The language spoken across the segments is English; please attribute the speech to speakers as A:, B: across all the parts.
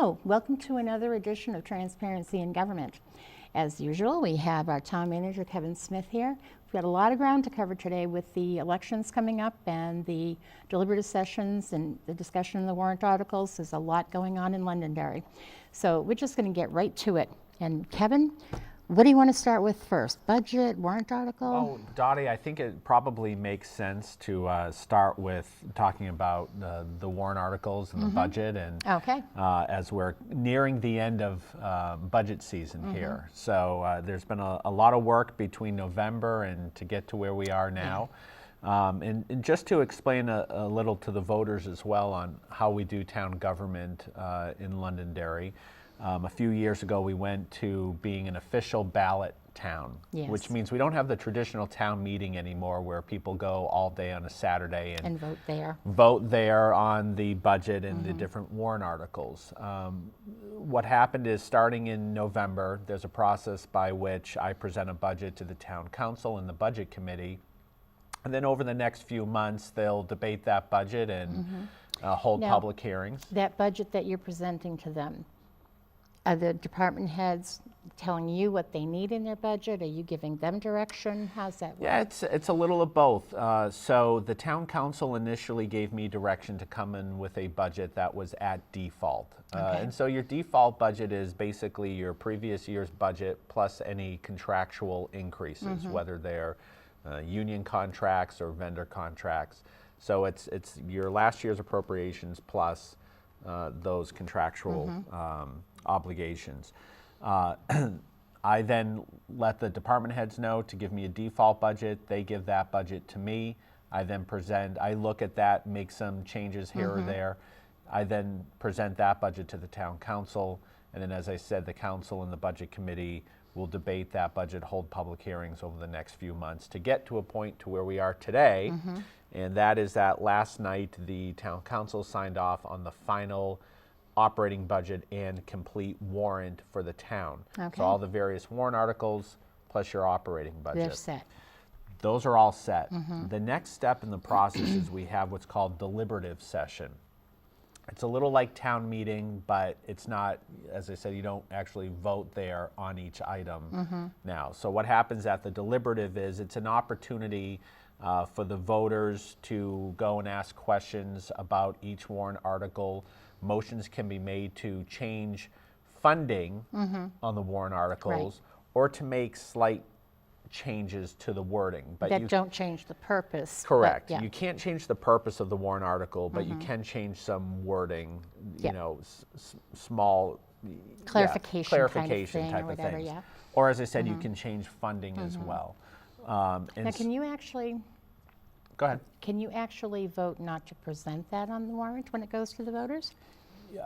A: Hello, welcome to another edition of Transparency in Government. As usual, we have our town manager, Kevin Smith, here. We've got a lot of ground to cover today with the elections coming up and the deliberative sessions and the discussion of the warrant articles. There's a lot going on in Londonderry. So we're just going to get right to it. And Kevin, what do you want to start with first? Budget, warrant article?
B: Oh, Dottie, I think it probably makes sense to start with talking about the warrant articles and the budget, and
A: Okay.
B: As we're nearing the end of budget season here. So there's been a lot of work between November and to get to where we are now. And just to explain a little to the voters as well on how we do town government in Londonderry. A few years ago, we went to being an official ballot town,
A: Yes.
B: which means we don't have the traditional town meeting anymore where people go all day on a Saturday
A: And vote there.
B: vote there on the budget and the different warrant articles. What happened is, starting in November, there's a process by which I present a budget to the town council and the budget committee. And then over the next few months, they'll debate that budget and hold
A: Now,
B: public hearings.
A: That budget that you're presenting to them, are the department heads telling you what they need in their budget? Are you giving them direction? How's that work?
B: Yeah, it's a little of both. So the town council initially gave me direction to come in with a budget that was at default.
A: Okay.
B: And so your default budget is basically your previous year's budget plus any contractual increases, whether they're union contracts or vendor contracts. So it's your last year's appropriations plus those contractual obligations. I then let the department heads know to give me a default budget. They give that budget to me. I then I look at that, make some changes here or there. I then present that budget to the town council. And then, as I said, the council and the budget committee will debate that budget, hold public hearings over the next few months to get to a point to where we are today. And that is that last night the town council signed off on the final operating budget and complete warrant for the town.
A: Okay.
B: So all the various warrant articles plus your operating budget.
A: They're set.
B: Those are all set. The next step in the process is we have what's called deliberative session. It's a little like town meeting, but it's not, as I said, you don't actually vote there on each item now. So what happens at the deliberative is it's an opportunity for the voters to go and ask questions about each warrant article. Motions can be made to change funding on the warrant articles or to make slight changes to the wording. But
A: That don't change the purpose. but
B: correct.
A: yeah.
B: You can't change the purpose of the warrant article, but you can change some wording,
A: Yeah.
B: you know, small
A: Clarification kind of
B: clarification
A: thing or
B: type of
A: whatever,
B: things.
A: yeah.
B: Or, as I said, you can change funding as well. And
A: Now, can you actually
B: go ahead.
A: vote not to present that on the warrant when it goes to the voters?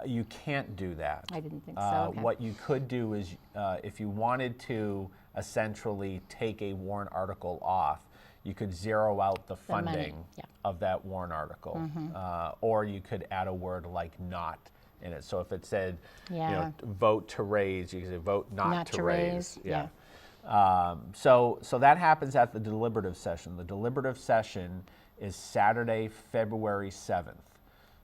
B: You can't do that.
A: I didn't think so. Okay.
B: What you could do is, if you wanted to essentially take a warrant article off, you could zero out the
A: money,
B: funding
A: yeah.
B: of that warrant article, or you could add a word like "not" in it. So if it said, you
A: Yeah.
B: know, vote to raise, you could say vote not to raise.
A: yeah.
B: So that happens at the deliberative session. The deliberative session is Saturday, February 7th.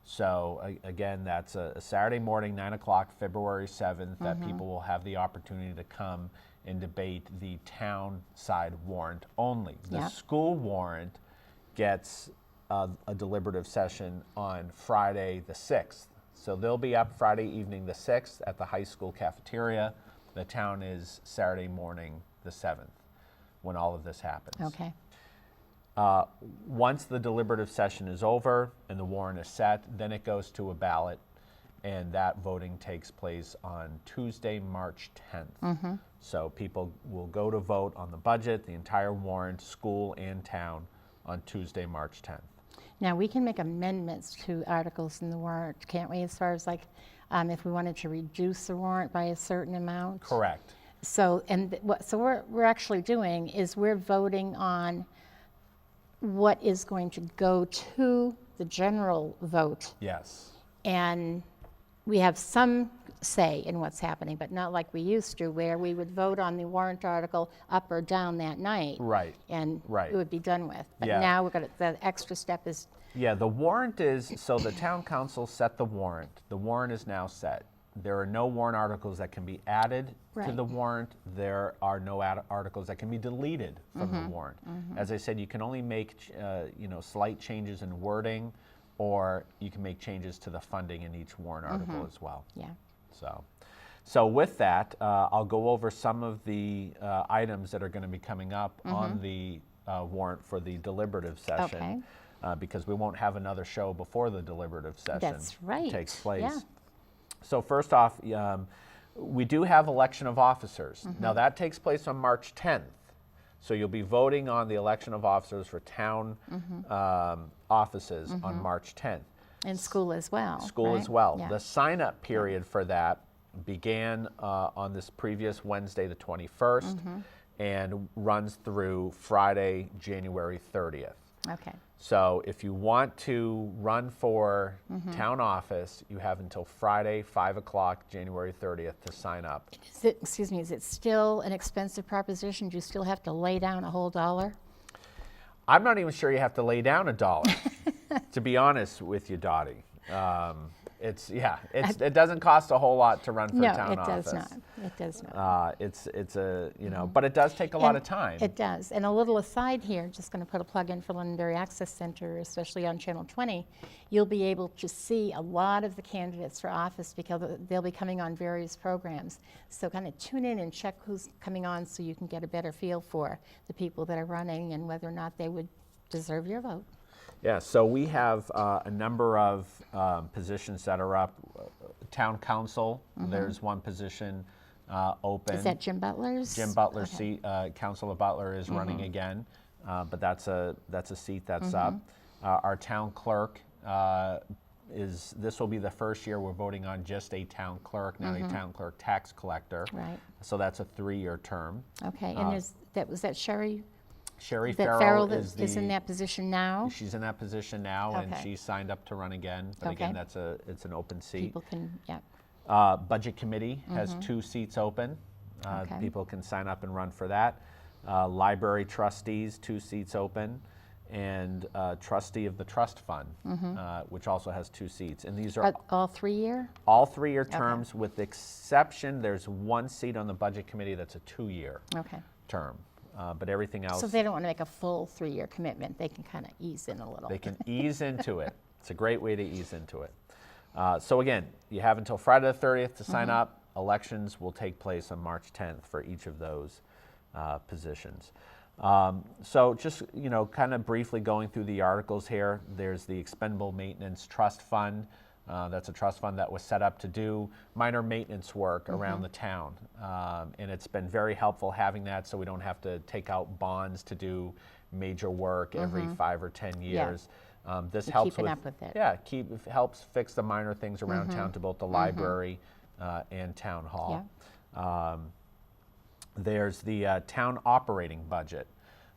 B: So again, that's a Saturday morning, 9 o'clock, February 7th, that people will have the opportunity to come and debate the town side warrant only. The
A: Yeah.
B: school warrant gets a deliberative session on Friday the 6th. So they'll be up Friday evening the 6th at the high school cafeteria. The town is Saturday morning the 7th when all of this happens.
A: Okay.
B: Once the deliberative session is over and the warrant is set, then it goes to a ballot, and that voting takes place on Tuesday, March 10th. So people will go to vote on the budget, the entire warrant, school and town, on Tuesday, March 10th.
A: Now, we can make amendments to articles in the warrant, can't we, as far as like if we wanted to reduce the warrant by a certain amount?
B: Correct.
A: So, what we're actually doing is we're voting on what is going to go to the general vote.
B: Yes.
A: And we have some say in what's happening, but not like we used to, where we would vote on the warrant article up or down that night.
B: Right.
A: And
B: Right.
A: it would be done with. But
B: Yeah.
A: now the extra step is
B: Yeah, the warrant is, so the town council set the warrant. The warrant is now set. there are no warrant articles that can be added to
A: Right.
B: the warrant. There are no articles that can be deleted from the warrant. As I said, you can only make slight changes in wording, or you can make changes to the funding in each warrant article as well.
A: Yeah.
B: So with that, I'll go over some of the items that are going to be coming up on the warrant for the deliberative session.
A: Okay.
B: Because we won't have another show before the deliberative session
A: That's right.
B: takes place.
A: Yeah.
B: So first off, we do have election of officers. Now that takes place on March 10th. So you'll be voting on the election of officers for town offices on March 10th.
A: And school as well.
B: School
A: right?
B: as well.
A: Yeah.
B: The sign-up period for that began on this previous Wednesday, the 21st, and runs through Friday, January 30th.
A: Okay.
B: So if you want to run for town office, you have until Friday, 5 o'clock, January 30th to sign up.
A: Is it still an expensive proposition? Do you still have to lay down a whole $1?
B: I'm not even sure you have to lay down $1, to be honest with you, Dottie. It doesn't cost a whole lot to run for town office.
A: No, it does not. It does not.
B: It's a, but it does take a lot of time.
A: It does. And a little aside here, just going to put a plug in for Londonderry Access Center, especially on Channel 20, you'll be able to see a lot of the candidates for office because they'll be coming on various programs. So kind of tune in and check who's coming on so you can get a better feel for the people that are running and whether or not they would deserve your vote.
B: Yeah, so we have a number of positions that are up. Town council, there's one position open.
A: Is that Jim Butler's?
B: Jim Butler's seat, Councilor Butler is running again, but that's a seat that's up. Our town clerk this will be the first year we're voting on just a town clerk, not a town clerk tax collector.
A: Right.
B: So that's a 3-year term.
A: Okay, and was that Sherry?
B: Sherry
A: That
B: Farrell
A: is in that position now?
B: She's in that position now, and
A: Okay.
B: she's signed up to run again. But again, it's an open seat.
A: People can, yeah.
B: Budget committee has 2 seats open.
A: Okay.
B: People can sign up and run for that. Library trustees, 2 seats open, and trustee of the trust fund, which also has 2 seats. And these are
A: All 3-year?
B: all 3-year terms, with the exception there's 1 seat on the budget committee that's a 2-year
A: Okay.
B: term. But everything else,
A: So if they don't want to make a full 3-year commitment, they can kind of ease in a little.
B: they can ease into it. It's a great way to ease into it. So again, you have until Friday the 30th to sign up. Elections will take place on March 10th for each of those positions. So just, kind of briefly going through the articles here, there's the Expendable Maintenance Trust Fund. That's a trust fund that was set up to do minor maintenance work around the town. And it's been very helpful having that so we don't have to take out bonds to do major work every 5 or 10 years. This helps
A: keeping up with it.
B: Yeah, helps fix the minor things around town to both the library and town hall.
A: Yeah.
B: There's the town operating budget.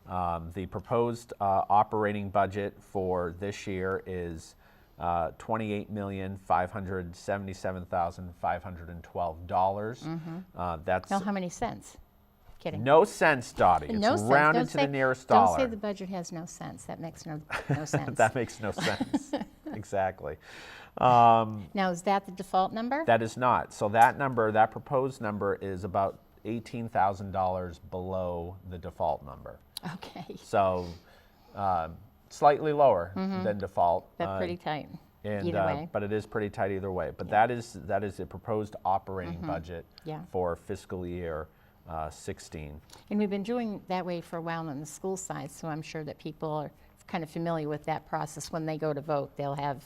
B: The proposed operating budget for this year is $28,577,512. That's
A: Well, how many cents? Kidding.
B: no cents, Dottie. It's
A: No sense.
B: rounded
A: Don't
B: to
A: say-
B: the nearest
A: Don't
B: dollar.
A: say the budget has no sense. That makes no sense.
B: That makes no sense. Exactly.
A: Now, is that the default number?
B: That is not. So that number, that proposed number, is about $18,000 below the default number.
A: Okay.
B: So slightly lower than default.
A: That's pretty tight.
B: And,
A: Either way.
B: but it is pretty tight either way. But that is a proposed operating budget
A: Yeah.
B: for fiscal year 16.
A: And we've been doing that way for a while on the school side, so I'm sure that people are kind of familiar with that process. When they go to vote, they'll have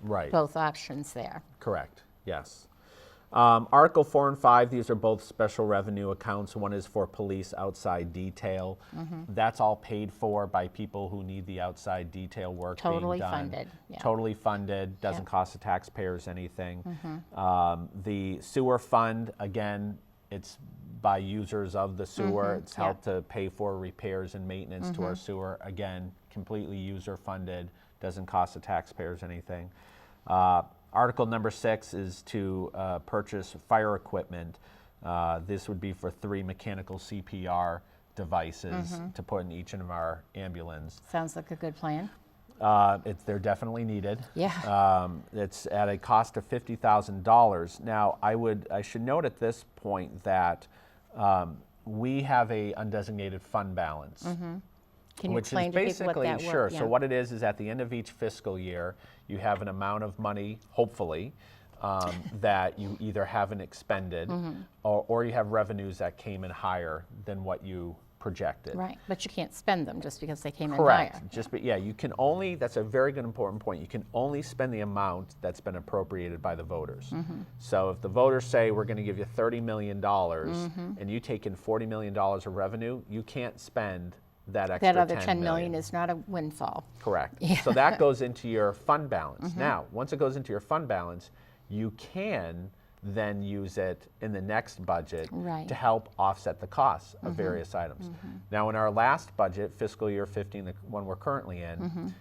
B: Right.
A: both options there.
B: Correct. Yes. Article 4 and 5, these are both special revenue accounts. One is for police outside detail. That's all paid for by people who need the outside detail work
A: Totally
B: being done.
A: funded, yeah.
B: Totally funded, doesn't
A: Yeah.
B: cost the taxpayers anything. The sewer fund, again, it's by users of the sewer. It's
A: yeah.
B: helped to pay for repairs and maintenance to our sewer. Again, completely user funded, doesn't cost the taxpayers anything. Article number 6 is to purchase fire equipment. This would be for 3 mechanical CPR devices to put in each of our ambulance.
A: Sounds like a good plan.
B: They're definitely needed.
A: Yeah.
B: It's at a cost of $50,000. Now, I should note at this point that we have a undesignated fund balance.
A: Can you
B: Which
A: explain
B: is
A: to people what
B: basically,
A: that
B: sure.
A: was?
B: So what it is at the end of each fiscal year, you have an amount of money, hopefully, that you either haven't expended or you have revenues that came in higher than what you projected.
A: Right, but you can't spend them just because they came in
B: Correct.
A: higher.
B: Yeah, you can only, that's a very good important point, you can only spend the amount that's been appropriated by the voters. So if the voters say we're going to give you $30 million and you take in $40 million of revenue, you can't spend that extra
A: That other 10
B: $10
A: million is not a windfall.
B: Correct.
A: Yeah.
B: So that goes into your fund balance. Now, once it goes into your fund balance, you can then use it in the next budget
A: Right.
B: to help offset the costs of various items. Now, in our last budget, fiscal year 15, the one we're currently in,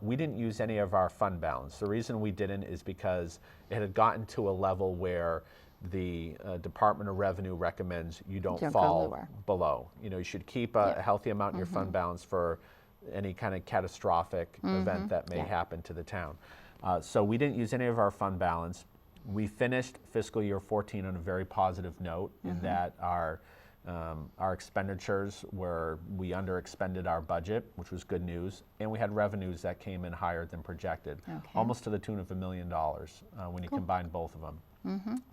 B: we didn't use any of our fund balance. The reason we didn't is because it had gotten to a level where the Department of Revenue recommends you don't
A: Don't go
B: fall
A: lower.
B: below. You should keep a
A: Yeah.
B: healthy amount in your fund balance for any kind of catastrophic event that may
A: Yeah.
B: happen to the town. So we didn't use any of our fund balance. We finished fiscal year 14 on a very positive note in that our expenditures we underexpended our budget, which was good news, and we had revenues that came in higher than projected,
A: Okay.
B: almost to the tune of $1 million when you combine both of them.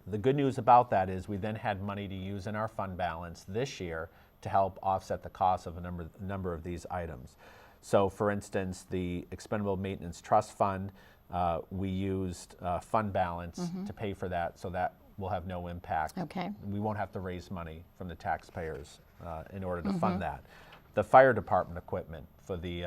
B: The good news about that is we then had money to use in our fund balance this year to help offset the cost of a number of these items. So for instance, the Expendable Maintenance Trust Fund, we used fund balance to pay for that, so that will have no impact.
A: Okay.
B: We won't have to raise money from the taxpayers in order to fund that. The fire department equipment for the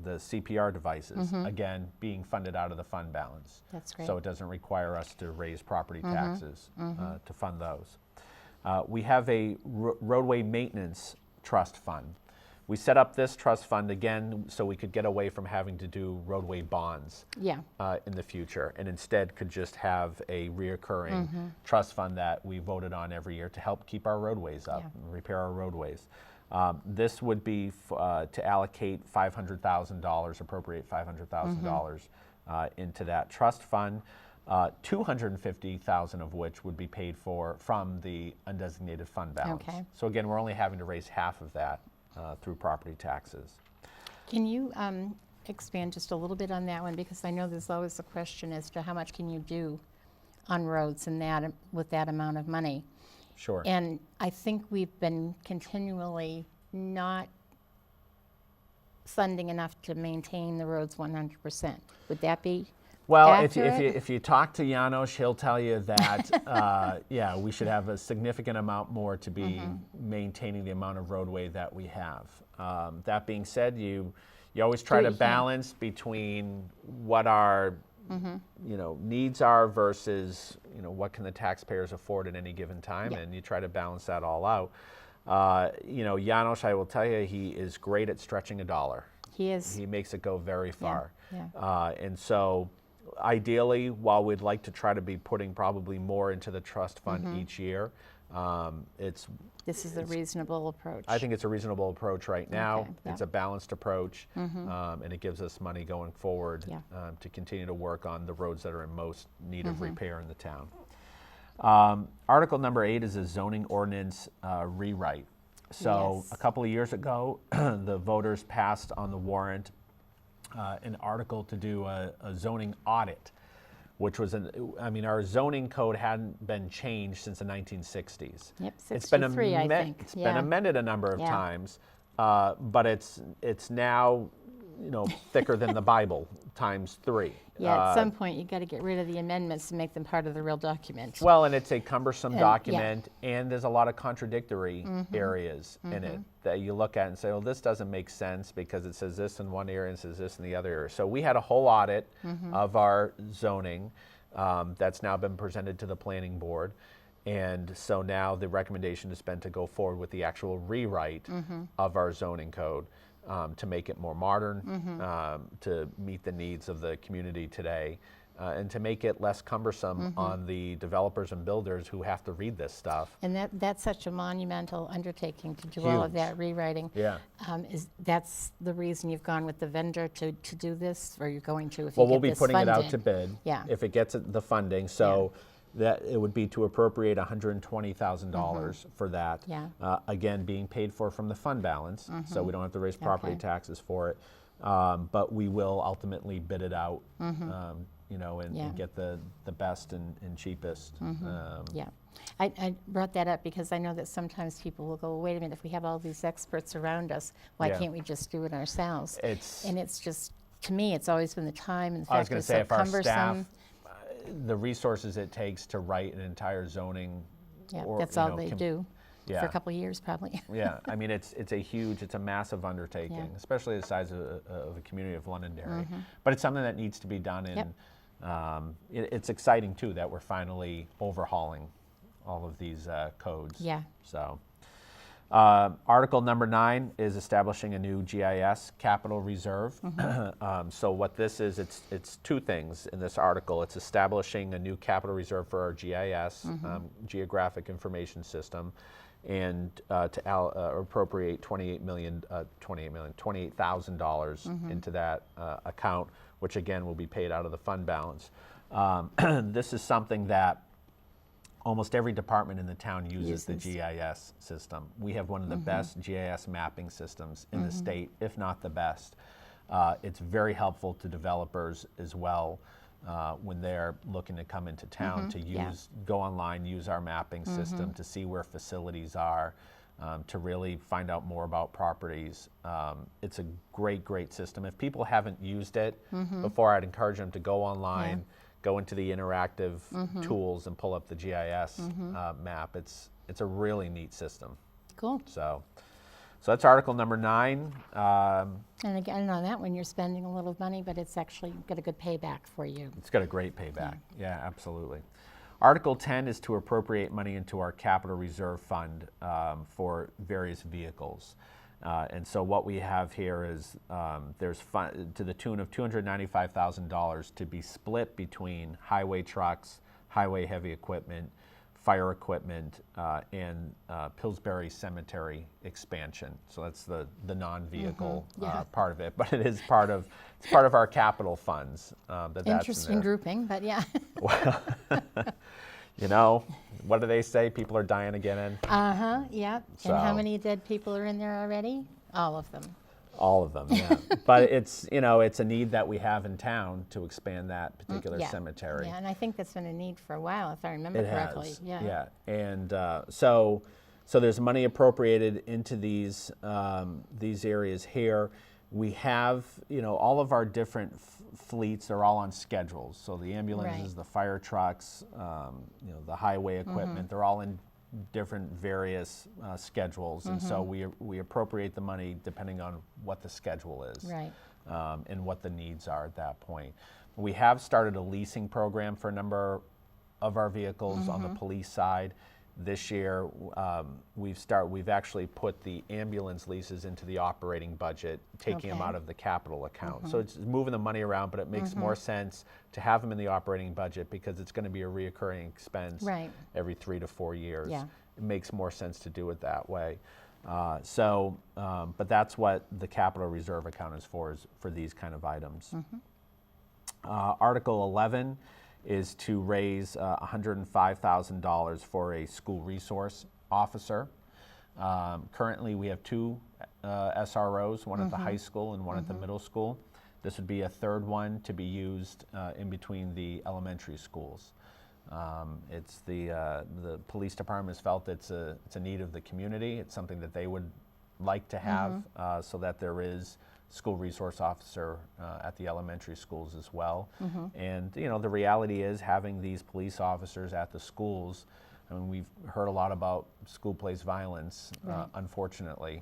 B: CPR devices, again, being funded out of the fund balance.
A: That's great.
B: So it doesn't require us to raise property taxes to fund those. We have a roadway maintenance trust fund. We set up this trust fund again so we could get away from having to do roadway bonds
A: Yeah.
B: in the future, and instead could just have a reoccurring trust fund that we voted on every year to help keep our roadways up,
A: Yeah.
B: and repair our roadways. This would be to allocate $500,000, appropriate $500,000 into that trust fund. $250,000 of which would be paid for from the undesignated fund balance.
A: Okay.
B: So again, we're only having to raise half of that through property taxes.
A: Can you expand just a little bit on that one? Because I know there's always a question as to how much can you do on roads and that with that amount of money.
B: Sure.
A: And I think we've been continually not funding enough to maintain the roads 100%. Would that be
B: Well,
A: accurate?
B: if you talk to Janos, he'll tell you that, yeah, we should have a significant amount more to be maintaining the amount of roadway that we have. That being said, you always try
A: Do
B: to
A: what you can.
B: balance between what our needs are versus what can the taxpayers afford at any given time,
A: Yeah.
B: and you try to balance that all out. Janos, I will tell you, he is great at stretching a dollar.
A: He is.
B: He makes it go very far.
A: Yeah.
B: And so ideally, while we'd like to try to be putting probably more into the trust fund each year,
A: This is a reasonable approach.
B: I think it's a reasonable approach right now.
A: Okay,
B: It's
A: yeah.
B: a balanced approach, and it gives us money going forward
A: Yeah.
B: to continue to work on the roads that are in most need of repair in the town. Article number 8 is a zoning ordinance rewrite. So
A: Yes.
B: a couple of years ago, the voters passed on the warrant an article to do a zoning audit, which was our zoning code hadn't been changed since the 1960s.
A: Yep,
B: It's been
A: 63, I think.
B: It's
A: Yeah.
B: been amended a number of
A: Yeah.
B: times, but it's now thicker than the Bible times 3.
A: Yeah, at some point you got to get rid of the amendments and make them part of the real document.
B: Well, and it's a cumbersome
A: Yeah.
B: document, and there's a lot of contradictory areas in it that you look at and say, well, this doesn't make sense because it says this in one area and says this in the other area. So we had a whole audit of our zoning that's now been presented to the planning board. And so now the recommendation has been to go forward with the actual rewrite of our zoning code to make it more modern, to meet the needs of the community today, and to make it less cumbersome on the developers and builders who have to read this stuff.
A: And that's such a monumental undertaking to do all of
B: Huge.
A: that rewriting.
B: Yeah.
A: That's the reason you've gone with the vendor to do this, or you're going to if
B: Well,
A: you
B: we'll
A: get
B: be
A: this
B: putting it out
A: funding?
B: to bid
A: Yeah.
B: if it gets the funding. So that it would be to appropriate $120,000 for that.
A: Yeah.
B: Again, being paid for from the fund balance, so we don't have to raise property
A: Okay.
B: taxes for it. But we will ultimately bid it out, you know, and,
A: Yeah.
B: and get the best and cheapest.
A: Yeah. I brought that up because I know that sometimes people will go, wait a minute, if we have all these experts around us, why
B: Yeah.
A: can't we just do it ourselves?
B: It's.
A: And it's just, to me, it's always been the time and the
B: I was
A: fact that
B: going to
A: it's
B: say,
A: so
B: if our
A: cumbersome.
B: staff, the resources it takes to write an entire zoning,
A: Yeah,
B: or,
A: that's
B: you
A: all
B: know,
A: they do for
B: yeah.
A: a couple of years probably.
B: Yeah, I mean, it's a massive undertaking,
A: Yeah.
B: especially the size of a community of Londonderry. But it's something that needs to be done, and
A: Yep.
B: it's exciting too that we're finally overhauling all of these codes.
A: Yeah.
B: So, Article number 9 is establishing a new GIS capital reserve. So what this is, it's two things in this article. It's establishing a new capital reserve for our GIS, Geographic Information System, and to appropriate $28,000 into that account, which again will be paid out of the fund balance. This is something that almost every department in the town uses the GIS system. We have one of the best GIS mapping systems in the state, if not the best. It's very helpful to developers as well when they're looking to come into town to go online, use our mapping system to see where facilities are, to really find out more about properties. It's a great, great system. If people haven't used it before, I'd encourage them to go online, go into the interactive tools and pull up the GIS map. It's a really neat system.
A: Cool.
B: So that's Article number 9.
A: And again, on that one, you're spending a little money, but it's actually got a good payback for you.
B: It's got a great payback. Yeah, absolutely. Article 10 is to appropriate money into our capital reserve fund for various vehicles. And so what we have here is there's to the tune of $295,000 to be split between highway trucks, highway heavy equipment, fire equipment, and Pillsbury Cemetery expansion. So that's the non-vehicle part of it, but it's part of our capital funds. That's
A: Interesting
B: in there.
A: grouping, but yeah.
B: Well, you know, what do they say? People are dying to get in.
A: Yeah. And how
B: So-
A: many dead people are in there already? All of them.
B: All of them, yeah. But it's, you know, it's a need that we have in town to expand that particular
A: Yeah.
B: cemetery.
A: Yeah, and I think that's been a need for a while, if I remember
B: It
A: correctly.
B: has,
A: Yeah.
B: And so there's money appropriated into these areas here. We have, you know, all of our different fleets are all on schedules. So the ambulances,
A: Right.
B: the fire trucks, you know, the highway equipment, they're all in different various schedules, and so we appropriate the money depending on what the schedule is,
A: Right.
B: and what the needs are at that point. We have started a leasing program for a number of our vehicles on the police side. This year, we've actually put the ambulance leases into the operating budget, taking them
A: Okay.
B: out of the capital account. So it's moving the money around, but it makes more sense to have them in the operating budget because it's going to be a reoccurring expense
A: Right.
B: every 3 to 4 years.
A: Yeah.
B: It makes more sense to do it that way. But that's what the capital reserve account is for these kind of items. Article 11 is to raise $105,000 for a school resource officer. Currently, we have 2 SROs, one at the high school and one at the middle school. This would be a third one to be used in between the elementary schools. It's the police department has felt it's a need of the community. It's something that they would like to have, so that there is school resource officer at the elementary schools as well. And you know, the reality is having these police officers at the schools. I mean, we've heard a lot about school-place violence, unfortunately,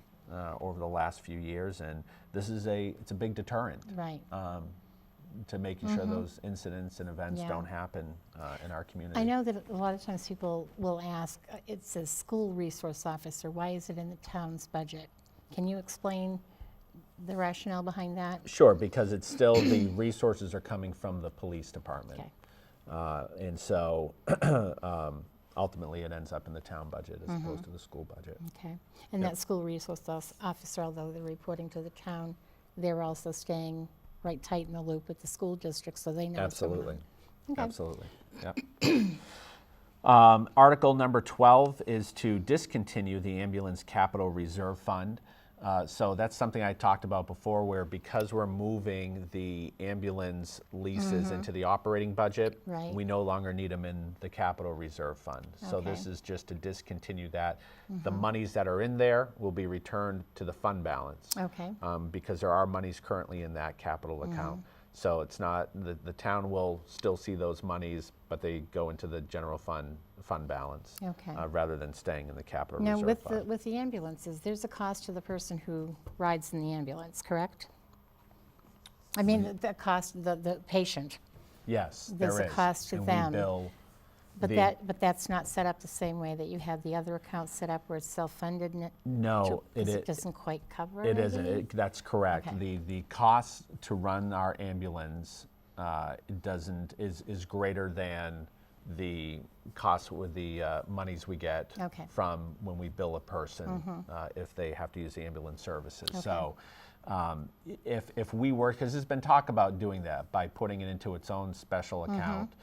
B: over the last few years, and this is it's a big deterrent.
A: Right.
B: To making sure those incidents and events
A: Yeah.
B: don't happen in our community.
A: I know that a lot of times people will ask, it says school resource officer, why is it in the town's budget? Can you explain the rationale behind that?
B: Sure, because it's still, the resources are coming from the police department.
A: Okay.
B: And so ultimately it ends up in the town budget as opposed to the school budget.
A: Okay. And that school resource officer, although they're reporting to the town, they're also staying right tight in the loop with the school district, so they know what's going on.
B: Absolutely.
A: Okay.
B: Absolutely. Yep. Article number 12 is to discontinue the ambulance capital reserve fund. So that's something I talked about before, where because we're moving the ambulance leases into the operating budget,
A: Right.
B: we no longer need them in the capital reserve fund. So this
A: Okay.
B: is just to discontinue that. The monies that are in there will be returned to the fund balance.
A: Okay.
B: Because there are monies currently in that capital account. So it's not, the town will still see those monies, but they go into the general fund balance.
A: Okay.
B: Rather than staying in the capital
A: Now,
B: reserve fund.
A: with the ambulances, there's a cost to the person who rides in the ambulance, correct? I mean, the cost, the patient,
B: Yes,
A: there's
B: there
A: a
B: is.
A: cost to
B: And
A: them.
B: we bill
A: but
B: the-
A: that's not set up the same way that you have the other accounts set up where it's self-funded and
B: No,
A: it doesn't quite cover
B: it isn't.
A: maybe?
B: That's correct.
A: Okay.
B: The cost to run our ambulance is greater than the cost with the monies we get
A: Okay.
B: from when we bill a person if they have to use the ambulance services.
A: Okay.
B: So if we were, because there's been talk about doing that by putting it into its own special account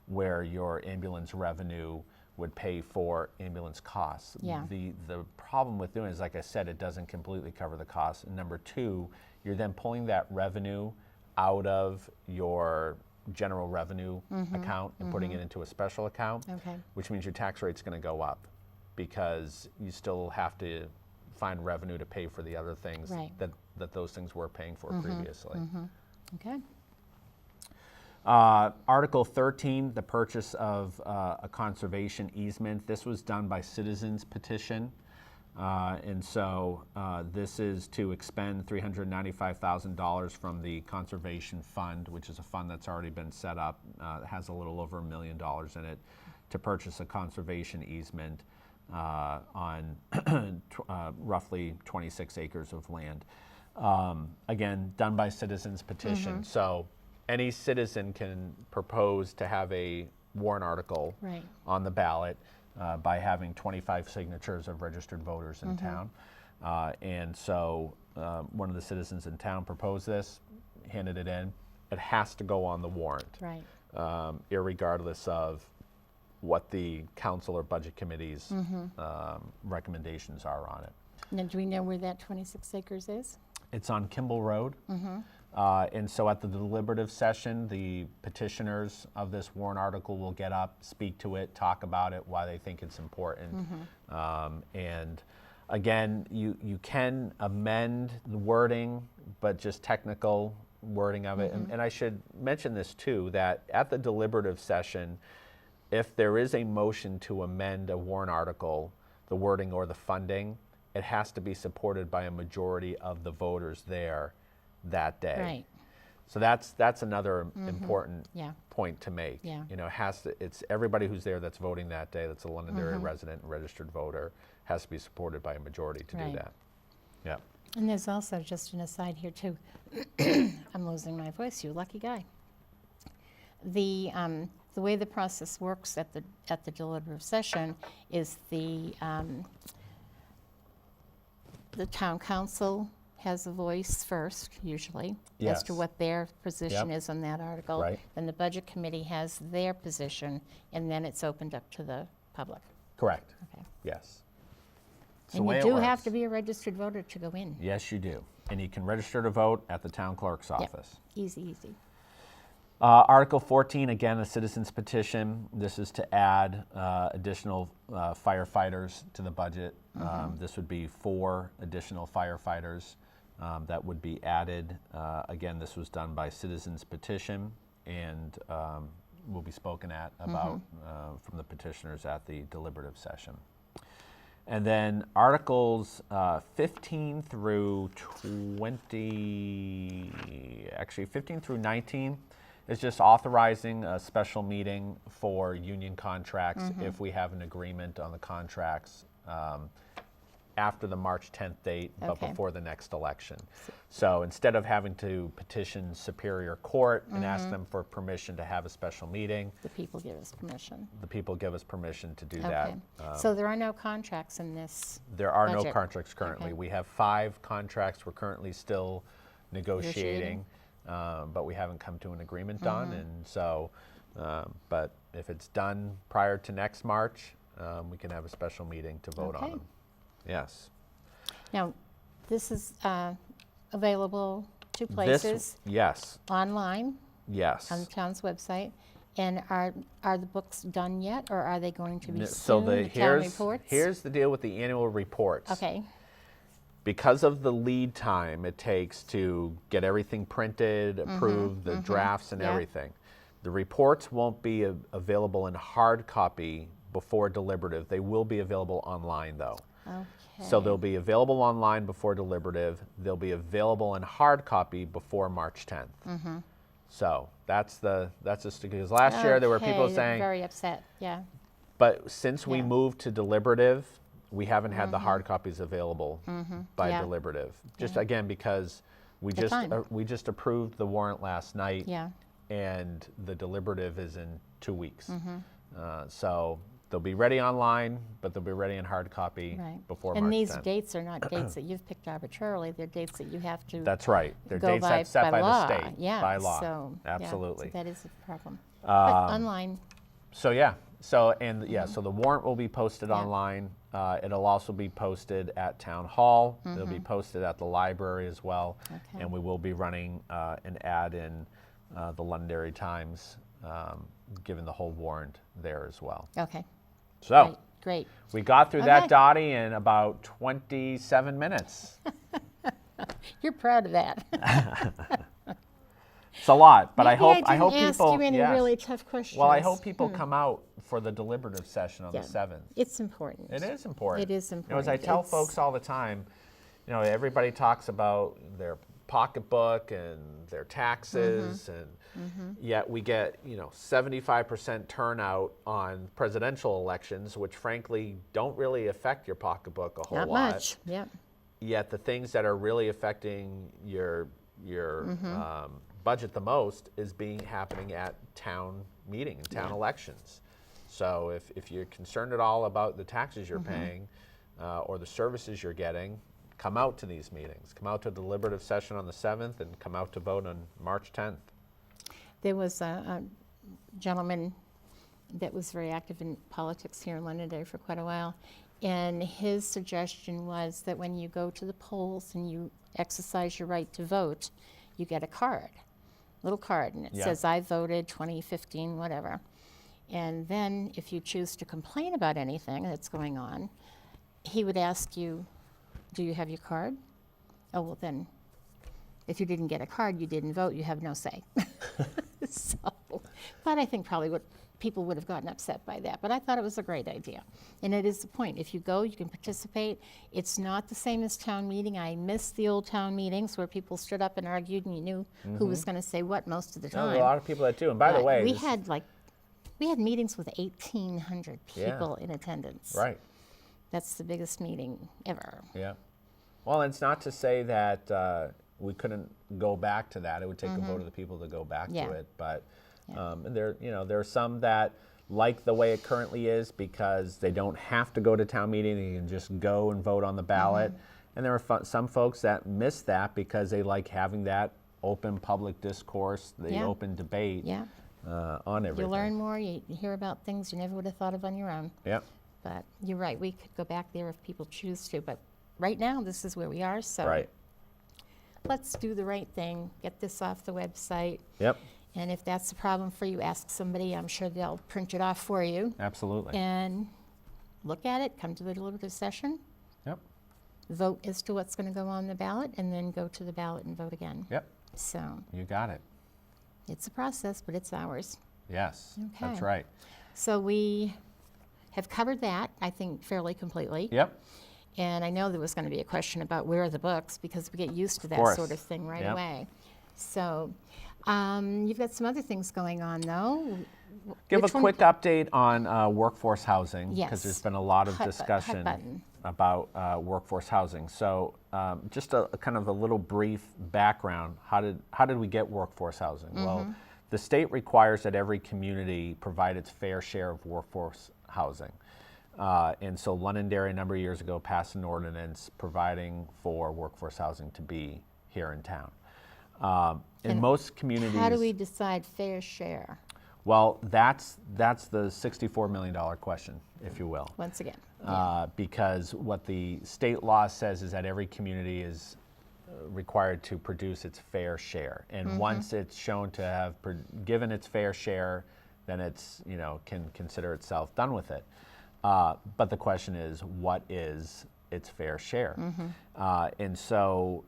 B: where your ambulance revenue would pay for ambulance costs.
A: Yeah.
B: The problem with doing it is, like I said, it doesn't completely cover the cost. And number two, you're then pulling that revenue out of your general revenue account and putting it into a special account,
A: Okay.
B: which means your tax rate's going to go up because you still have to find revenue to pay for the other things
A: Right.
B: that those things were paying for previously.
A: Okay.
B: Article 13, the purchase of a conservation easement. This was done by citizens petition. And so this is to expend $395,000 from the conservation fund, which is a fund that's already been set up. It has a little over $1 million in it, to purchase a conservation easement on roughly 26 acres of land. Again, done by citizens petition. So any citizen can propose to have a warrant article
A: Right.
B: on the ballot by having 25 signatures of registered voters in town. And so one of the citizens in town proposed this, handed it in. It has to go on the warrant,
A: Right.
B: irregardless of what the council or budget committee's recommendations are on it.
A: Now, do we know where that 26 acres is?
B: It's on Kimball Road. And so at the deliberative session, the petitioners of this warrant article will get up, speak to it, talk about it, why they think it's important. And again, you can amend the wording, but just technical wording of it. And I should mention this too, that at the deliberative session, if there is a motion to amend a warrant article, the wording or the funding, it has to be supported by a majority of the voters there that day.
A: Right.
B: So that's another important
A: Yeah.
B: point to make.
A: Yeah.
B: You know, it's everybody who's there that's voting that day, that's a Londonderry resident and registered voter, has to be supported by a majority to
A: Right.
B: do that. Yeah.
A: And there's also just an aside here too. I'm losing my voice, you lucky guy. The way the process works at the deliberative session is the town council has a voice first, usually, as to
B: Yes.
A: what their position
B: Yep.
A: is on that article.
B: Right.
A: Then the budget committee has their position, and then it's opened up to the public.
B: Correct.
A: Okay.
B: Yes. It's the
A: And
B: way
A: you
B: it
A: do have
B: works.
A: to be a registered voter to go in.
B: Yes, you do. And you can register to vote at the town clerk's
A: Yep.
B: office.
A: Easy, easy.
B: Article 14, again, a citizen's petition. This is to add additional firefighters to the budget. This would be 4 additional firefighters that would be added. Again, this was done by citizen's petition and will be spoken at about from the petitioners at the deliberative session. And then Articles 15 through 19 is just authorizing a special meeting for union contracts if we have an agreement on the contracts after the March 10th date, but
A: Okay.
B: before the next election. So instead of having to petition Superior Court and ask them for permission to have a special meeting,
A: The people give us permission.
B: the people give us permission to do that.
A: Okay. So there are no contracts in this?
B: There are no
A: budget.
B: contracts currently.
A: Okay.
B: We have 5 contracts we're currently still negotiating, but we haven't come to an agreement on. And so, but if it's done prior to next March, we can have a special meeting to vote on
A: Okay.
B: them. Yes.
A: Now, this is available 2
B: This,
A: places,
B: yes,
A: online,
B: yes.
A: on the town's website. And are the books done yet, or are they going to be
B: So
A: soon, the town reports?
B: here's the deal with the annual reports.
A: Okay,
B: Because of the lead time it takes to get everything printed, approved, the drafts and
A: Yeah.
B: everything, the reports won't be available in hard copy before deliberative. They will be available online though.
A: okay.
B: So they'll be available online before deliberative. They'll be available in hard copy before March 10th. So that's just because last year there were people
A: Okay, they're
B: saying,
A: very upset, yeah.
B: but since we
A: Yeah.
B: moved to deliberative, we haven't had the hard copies available by
A: Yeah.
B: deliberative. Just again because we
A: The
B: just
A: time.
B: we just approved the warrant last night,
A: Yeah.
B: and the deliberative is in 2 weeks.
A: Mm-hmm.
B: So they'll be ready online, but they'll be ready in hard copy
A: Right.
B: before
A: And
B: March
A: these
B: 10th.
A: dates are not dates that you've picked arbitrarily, they're dates that you have to
B: That's right. They're
A: go
B: dates
A: by,
B: that's set by
A: law.
B: the state,
A: Yeah,
B: by law.
A: so, yeah,
B: Absolutely.
A: so that is a problem. But online,
B: So yeah, so so the warrant will be posted
A: Yeah.
B: online. It'll also be posted at Town Hall. It'll be posted at the library as well,
A: Okay.
B: and we will be running an ad in the Londonderry Times, giving the whole warrant there as well.
A: okay,
B: So
A: great.
B: we got through
A: Okay.
B: that, Dottie, in about 27 minutes.
A: You're proud of that.
B: It's a lot, but
A: Maybe
B: I hope
A: didn't ask
B: people.
A: you any
B: yes.
A: really tough questions.
B: Well, I hope people come out for the deliberative session on
A: Yeah.
B: the 7th.
A: It's important.
B: It is important.
A: It is
B: You know, as I
A: important.
B: tell
A: It's-
B: folks all the time, you know, everybody talks about their pocketbook and their taxes, and yet we get, 75% turnout on presidential elections, which frankly don't really affect your pocketbook a whole
A: Not
B: lot.
A: much, yeah.
B: Yet the things that are really affecting your budget the most is happening at town meeting and town elections. So if you're concerned at all about the taxes you're paying or the services you're getting, come out to these meetings. Come out to a deliberative session on the 7th and come out to vote on March 10th.
A: There was a gentleman that was very active in politics here in Londonderry for quite a while, and his suggestion was that when you go to the polls and you exercise your right to vote, you get a card, little card, and it
B: Yeah.
A: says, I voted 2015, whatever. And then if you choose to complain about anything that's going on, he would ask you, do you have your card? Oh, well then, if you didn't get a card, you didn't vote, you have no say. So, but I think probably people would have gotten upset by that. But I thought it was a great idea. And it is the point. If you go, you can participate. It's not the same as town meeting. I miss the old town meetings where people stood up and argued and you knew who was going to say what most of the
B: No,
A: time.
B: there are a lot of people that do. And by the
A: But
B: way,
A: we
B: this-
A: had meetings with 1,800
B: Yeah.
A: people in attendance.
B: right.
A: That's the biggest meeting ever.
B: Yeah. Well, it's not to say that we couldn't go back to that. It would take a vote of the people to go back
A: Yeah.
B: to it. But
A: Yeah.
B: and there are some that like the way it currently is because they don't have to go to town meeting. They can just go and vote on the ballot. And there are some folks that miss that because they like having that open public discourse, the
A: Yeah.
B: open debate
A: Yeah.
B: on everything.
A: You learn more, you hear about things you never would have thought of on your own.
B: Yep.
A: But you're right, we could go back there if people choose to. But right now, this is where we are. So
B: Right.
A: let's do the right thing, get this off the website.
B: Yep.
A: And if that's a problem for you, ask somebody. I'm sure they'll print it off for you.
B: Absolutely.
A: And look at it, come to the deliberative session,
B: Yep.
A: vote as to what's going to go on the ballot, and then go to the ballot and vote again.
B: Yep.
A: So
B: You got it.
A: it's a process, but it's ours.
B: Yes. That's
A: Okay.
B: right.
A: So we have covered that, I think, fairly completely.
B: Yep.
A: And I know there was going to be a question about where are the books, because we get used to that
B: course.
A: sort of thing right
B: Yep.
A: away. So you've got some other things going on, though.
B: Give
A: Which
B: a
A: one-
B: quick update on workforce housing because
A: Yes.
B: there's been a lot of
A: Hot
B: discussion
A: button.
B: about workforce housing. So just a kind of a little brief background. How did we get workforce housing? Well, the state requires that every community provide its fair share of workforce housing. And so Londonderry a number of years ago passed an ordinance providing for workforce housing to be here in town. In
A: And
B: most communities,
A: How do we decide fair share?
B: well, that's the $64 million question, if you will.
A: Once again.
B: Because what the state law says is that every community is required to produce its fair share. And once it's shown to have given its fair share, then it's, can consider itself done with it. But the question is, what is its fair share? And so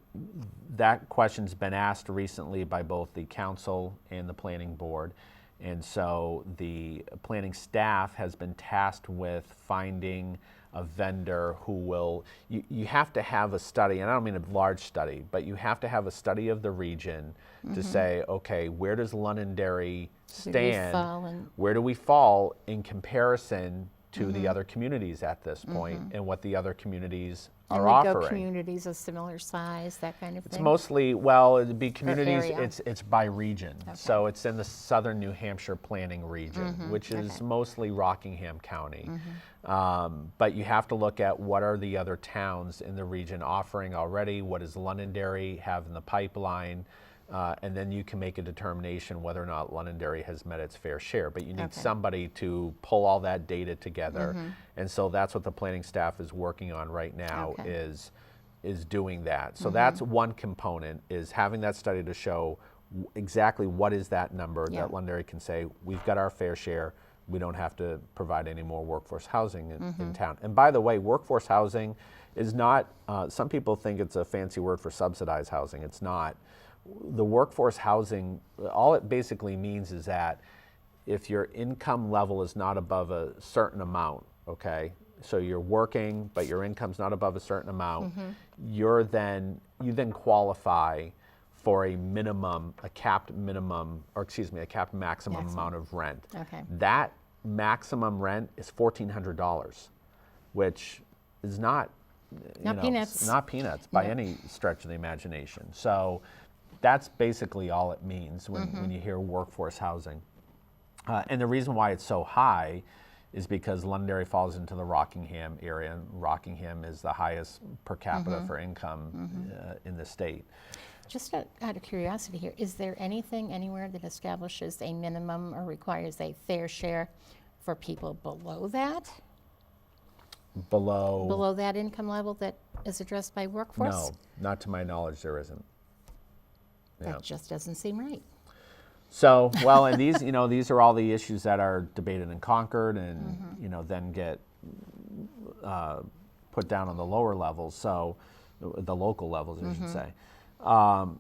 B: that question's been asked recently by both the council and the planning board. And so the planning staff has been tasked with finding a vendor who will, you have to have a study, and I don't mean a large study, but you have to have a study of the region to say, okay, where does Londonderry stand? Where do we fall in comparison to the other communities at this point, and what the other communities are offering?
A: And we go communities of similar size, that kind of thing?
B: It's mostly, well, it'd be communities,
A: area.
B: it's by region. So it's in the southern New Hampshire planning region, which is mostly Rockingham County. But you have to look at what are the other towns in the region offering already, what does Londonderry have in the pipeline, and then you can make a determination whether or not Londonderry has met its fair share. But you need somebody to pull all that data together. And so that's what the planning staff is working on right now, is doing that. So that's one component, is having that study to show exactly what is that number that Londonderry can say, we've got our fair share, we don't have to provide any more workforce housing in town. And by the way, workforce housing is not, some people think it's a fancy word for subsidized housing. It's not. The workforce housing, all it basically means is that if your income level is not above a certain amount, okay, so you're working, but your income's not above a certain amount, you then qualify for a minimum, a capped minimum, or excuse me, a capped maximum amount of rent. That maximum rent is $1,400, which is not
A: peanuts.
B: Not peanuts by any stretch of the imagination. So that's basically all it means when you hear workforce housing. And the reason why it's so high is because Londonderry falls into the Rockingham area, and Rockingham is the highest per capita for income in the state.
A: Just out of curiosity here, is there anything anywhere that establishes a minimum or requires a fair share for people below that? Below that income level that is addressed by workforce?
B: No, not to my knowledge, there isn't.
A: That just doesn't seem right.
B: So, well, and these, these are all the issues that are debated in Concord and, then get put down on the lower levels, so the local levels, I should say.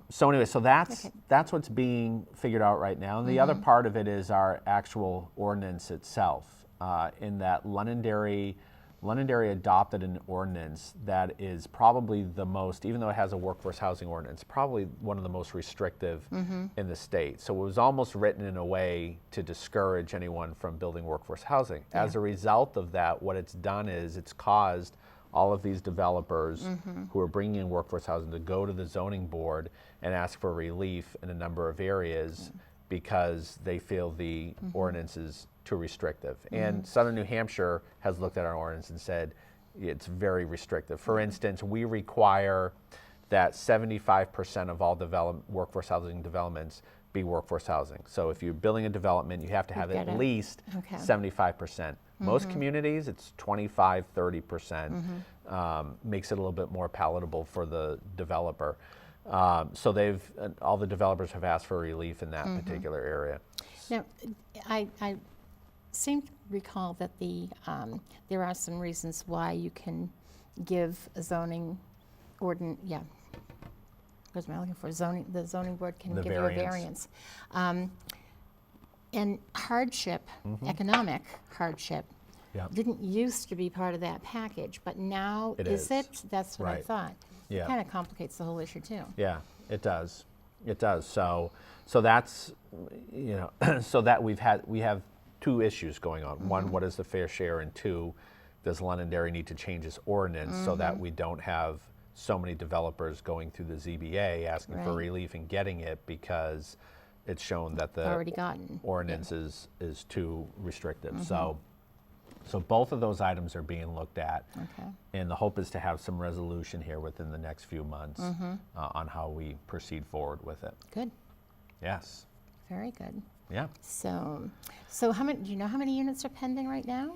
B: So anyway, so that's what's being figured out right now. And the other part of it is our actual ordinance itself, in that Londonderry adopted an ordinance that is probably the most, even though it has a workforce housing ordinance, probably one of the most restrictive in the state. So it was almost written in a way to discourage anyone from building workforce housing. As a result of that, what it's done is it's caused all of these developers who are bringing in workforce housing to go to the zoning board and ask for relief in a number of areas because they feel the ordinance is too restrictive. And Southern New Hampshire has looked at our ordinance and said it's very restrictive. For instance, we require that 75% of all workforce housing developments be workforce housing. So if you're building a development, you have to have at least 75%. Most communities, it's 25, 30%. Makes it a little bit more palatable for the developer. So all the developers have asked for relief in that particular area.
A: Now, I seem to recall that there are some reasons why you can give a zoning ordinance, what am I looking for? The zoning board can give you a variance. And hardship, economic hardship, didn't used to be part of that package, but now is it? That's what I thought. It kind of complicates the whole issue too.
B: Yeah, it does. It does. So that's, so that we have two issues going on. One, what is the fair share? And two, does Londonderry need to change its ordinance so that we don't have so many developers going through the ZBA asking for
A: Right.
B: relief and getting it because it's shown that the
A: Already gotten.
B: ordinance is too restrictive. So both of those items are being looked at.
A: Okay.
B: And the hope is to have some resolution here within the next few months on how we proceed forward with it.
A: Good.
B: Yes.
A: Very good.
B: Yeah.
A: So how many? Do you know how many units are pending right now?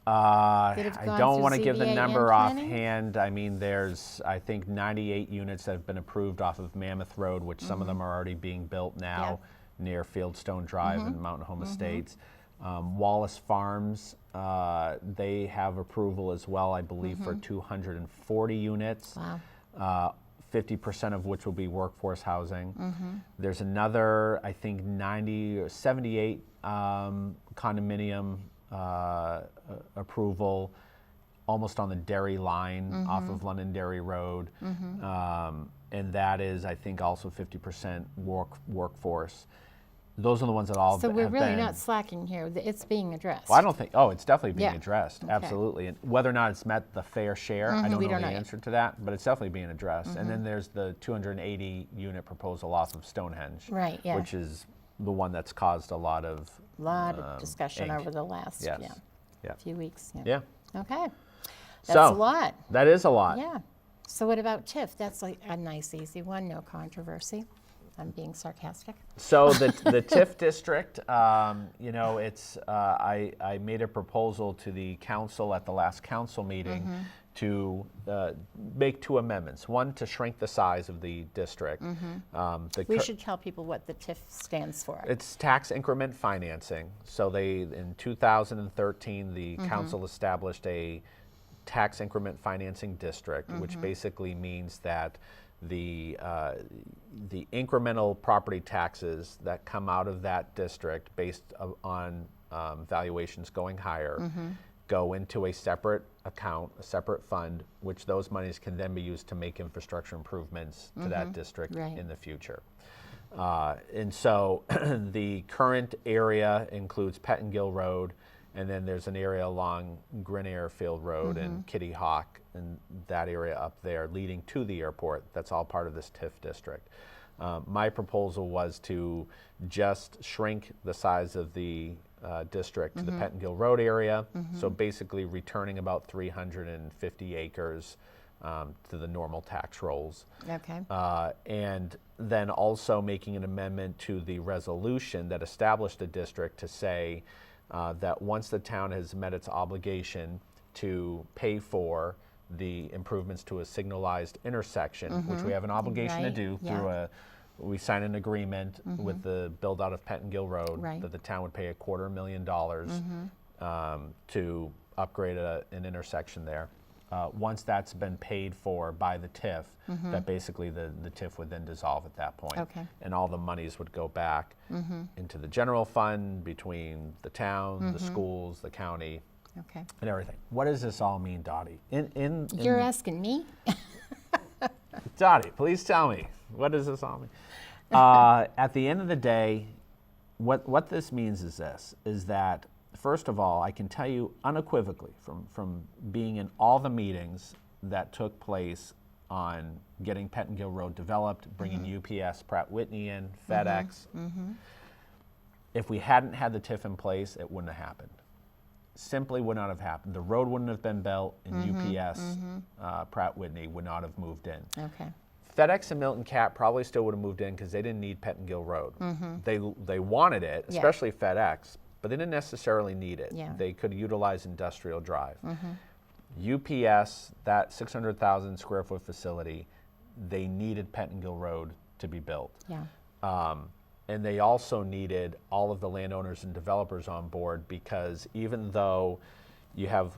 A: That have
B: I
A: gone
B: don't
A: through
B: want to give the
A: ZBA
B: number
A: and planning?
B: offhand. I mean, there's, I think, 98 units that have been approved off of Mammoth Road, which some of them are already being built now near Fieldstone Drive and Mountain Home Estates. Wallace Farms, they have approval as well, I believe, for 240 units.
A: Wow.
B: 50% of which will be workforce housing. There's another, I think, 90 or 78 condominium approval almost on the Derry line off of Londonderry Road. And that is, I think, also 50% workforce. Those are the ones that all
A: So we're
B: have
A: really
B: been,
A: not slacking here. It's being addressed.
B: well, I don't think, it's definitely being
A: Yeah.
B: addressed,
A: Okay.
B: absolutely. And whether or not it's met the fair share, I don't
A: we
B: know
A: don't
B: the
A: know yet.
B: answer to that, but it's definitely being addressed. And then there's the 280 unit proposal off of Stonehenge,
A: Right, yeah.
B: which is the one that's caused a lot of
A: lot of discussion
B: ink.
A: over the last
B: Yes. Yeah.
A: few weeks.
B: Yeah.
A: Okay. That's
B: So,
A: a lot.
B: That is a lot.
A: Yeah. So what about TIF? That's like a nice, easy one. No controversy. I'm being sarcastic.
B: So the TIF district, it's I made a proposal to the council at the last council meeting to make two amendments. One, to shrink the size of the district.
A: We should tell people what the TIF stands for.
B: It's tax increment financing. So in 2013, the council established a tax increment financing district, which basically means that the incremental property taxes that come out of that district based on valuations going higher go into a separate account, a separate fund, which those monies can then be used to make infrastructure improvements to that district
A: Right.
B: in the future. And so the current area includes Pettingill Road, and then there's an area along Grenier Field Road and Kitty Hawk, and that area up there leading to the airport. That's all part of this TIF district. My proposal was to just shrink the size of the district to the Pettingill Road area, so basically returning about 350 acres to the normal tax rolls.
A: Okay.
B: And then also making an amendment to the resolution that established the district to say that once the town has met its obligation to pay for the improvements to a signalized intersection, which we have an obligation to
A: Right,
B: do
A: yeah.
B: through we signed an agreement with the build out of Pettingill Road
A: Right.
B: that the town would pay $250,000 to upgrade an intersection there. Once that's been paid for by the TIF, that basically the TIF would then dissolve at that point.
A: Okay.
B: And all the monies would go back into the general fund between the town, the schools, the county,
A: Okay.
B: and everything. What does this all mean, Dottie?
A: You're asking me?
B: Dottie, please tell me, what does this all mean? At the end of the day, what this means is this, is that, first of all, I can tell you unequivocally from being in all the meetings that took place on getting Pettingill Road developed, bringing UPS, Pratt Whitney in, FedEx. If we hadn't had the TIF in place, it wouldn't have happened. Simply would not have happened. The road wouldn't have been built, and UPS, Pratt Whitney would not have moved in.
A: Okay.
B: FedEx and Milton Cap probably still would have moved in because they didn't need Pettingill Road. They wanted it,
A: Yeah.
B: especially FedEx, but they didn't necessarily need it.
A: Yeah.
B: They could utilize Industrial Drive. UPS, that 600,000 square foot facility, they needed Pettingill Road to be built.
A: Yeah.
B: And they also needed all of the landowners and developers on board because even though you have,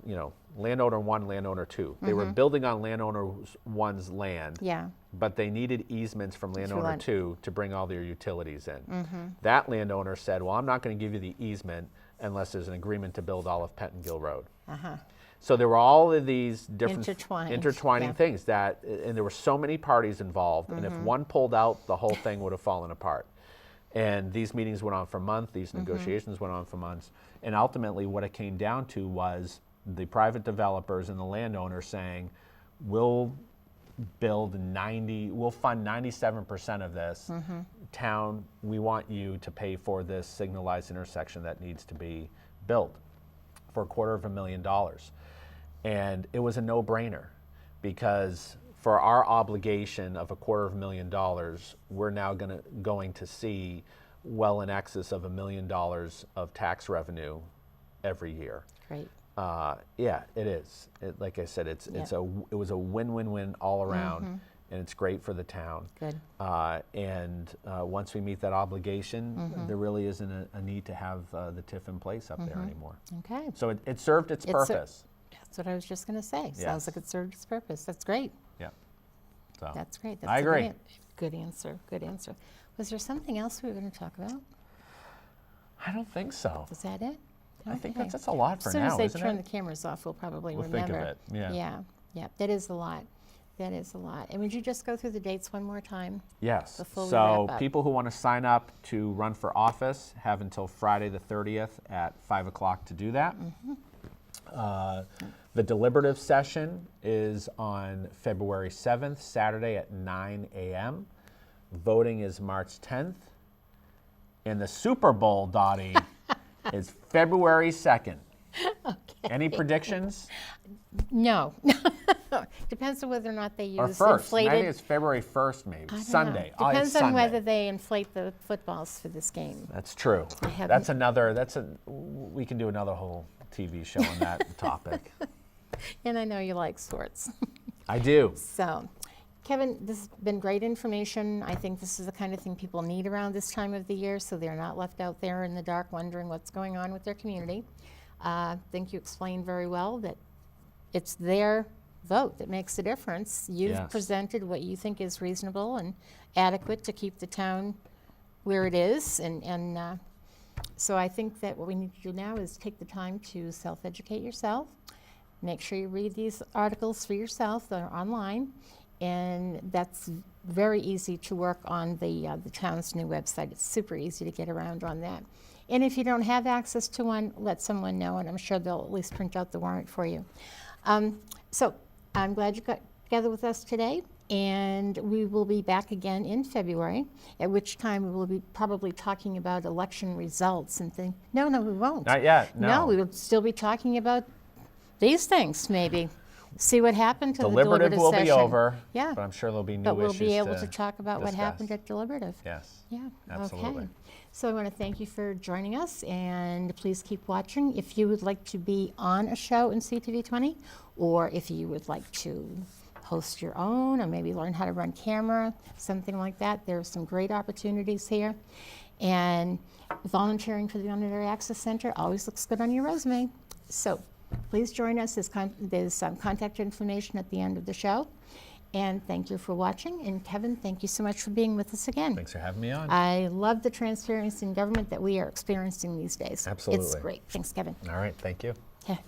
B: landowner one, landowner two, they were building on landowner one's land,
A: Yeah.
B: but they needed easements from landowner
A: land.
B: two to bring all their utilities in. That landowner said, well, I'm not going to give you the easement unless there's an agreement to build all of Pettingill Road. So there were all of these different intertwining
A: yeah.
B: things and there were so many parties involved, and if one pulled out, the whole thing would have fallen apart. And these meetings went on for months, these negotiations went on for months, and ultimately what it came down to was the private developers and the landowners saying, we'll fund 97% of this. Town, we want you to pay for this signalized intersection that needs to be built for $250,000. And it was a no-brainer, because for our obligation of $250,000, we're now going to see well in excess of $1 million of tax revenue every year.
A: Great.
B: Yeah, it is. Like I said, it was a win-win-win all around, and it's great for the town.
A: Good.
B: Once we meet that obligation, there really isn't a need to have the TIF in place up there anymore.
A: Okay.
B: So it served its purpose.
A: That's what I was just going to say.
B: Yes.
A: Sounds like it served its purpose. That's great.
B: Yeah. So
A: That's great. That's
B: I agree.
A: great. Good answer. Good answer. Was there something else we were going to talk about?
B: I don't think so.
A: Is that it?
B: I think
A: Okay.
B: that's a lot for
A: As soon
B: now,
A: as they
B: isn't
A: turn
B: it?
A: the cameras off, we'll probably
B: We'll
A: remember.
B: think of it. Yeah.
A: Yeah. That is a lot. That is a lot. And would you just go through the dates one more time?
B: Yes.
A: Before we
B: So
A: wrap up.
B: people who want to sign up to run for office have until Friday the 30th at 5 o'clock to do that. The deliberative session is on February 7th, Saturday at 9 a.m. Voting is March 10th. And the Super Bowl, Dottie, is February 2nd.
A: Okay.
B: Any predictions?
A: No. Depends on whether or not they use
B: Or first?
A: inflated.
B: I think it's February 1st, maybe.
A: I don't know.
B: Sunday. Oh, it's
A: Depends on
B: Sunday.
A: whether they inflate the footballs for this game.
B: That's true.
A: haven't-
B: We can do another whole TV show on that topic.
A: And I know you like sports.
B: I do.
A: So, Kevin, this has been great information. I think this is the kind of thing people need around this time of the year, so they're not left out there in the dark wondering what's going on with their community. I think you explained very well that it's their vote that makes the difference. You've
B: Yes.
A: presented what you think is reasonable and adequate to keep the town where it is, and so I think that what we need to do now is take the time to self-educate yourself. Make sure you read these articles for yourself. They're online, and that's very easy to work on the town's new website. It's super easy to get around on that. And if you don't have access to one, let someone know, and I'm sure they'll at least print out the warrant for you. So I'm glad you got together with us today, and we will be back again in February, at which time we will be probably talking about election results and things. No, we won't.
B: Not yet. No.
A: We will still be talking about these things, maybe. See what happened to
B: Deliberative
A: the
B: will
A: deliberative
B: be
A: session.
B: over.
A: Yeah.
B: But I'm sure there'll be new
A: But we'll
B: issues
A: be able to talk about what
B: discuss.
A: happened at deliberative.
B: Yes.
A: Yeah.
B: Absolutely.
A: Okay. So I want to thank you for joining us, and please keep watching. If you would like to be on a show in CTV20, or if you would like to host your own, or maybe learn how to run camera, something like that, there are some great opportunities here. And volunteering for the Unitary Access Center always looks good on your resume. So please join us. There's some contact information at the end of the show. And thank you for watching. And Kevin, thank you so much for being with us again.
B: Thanks for having me on.
A: I love the transparency in government that we are experiencing these days.
B: Absolutely.
A: It's great. Thanks, Kevin.
B: All right. Thank you.
A: Okay.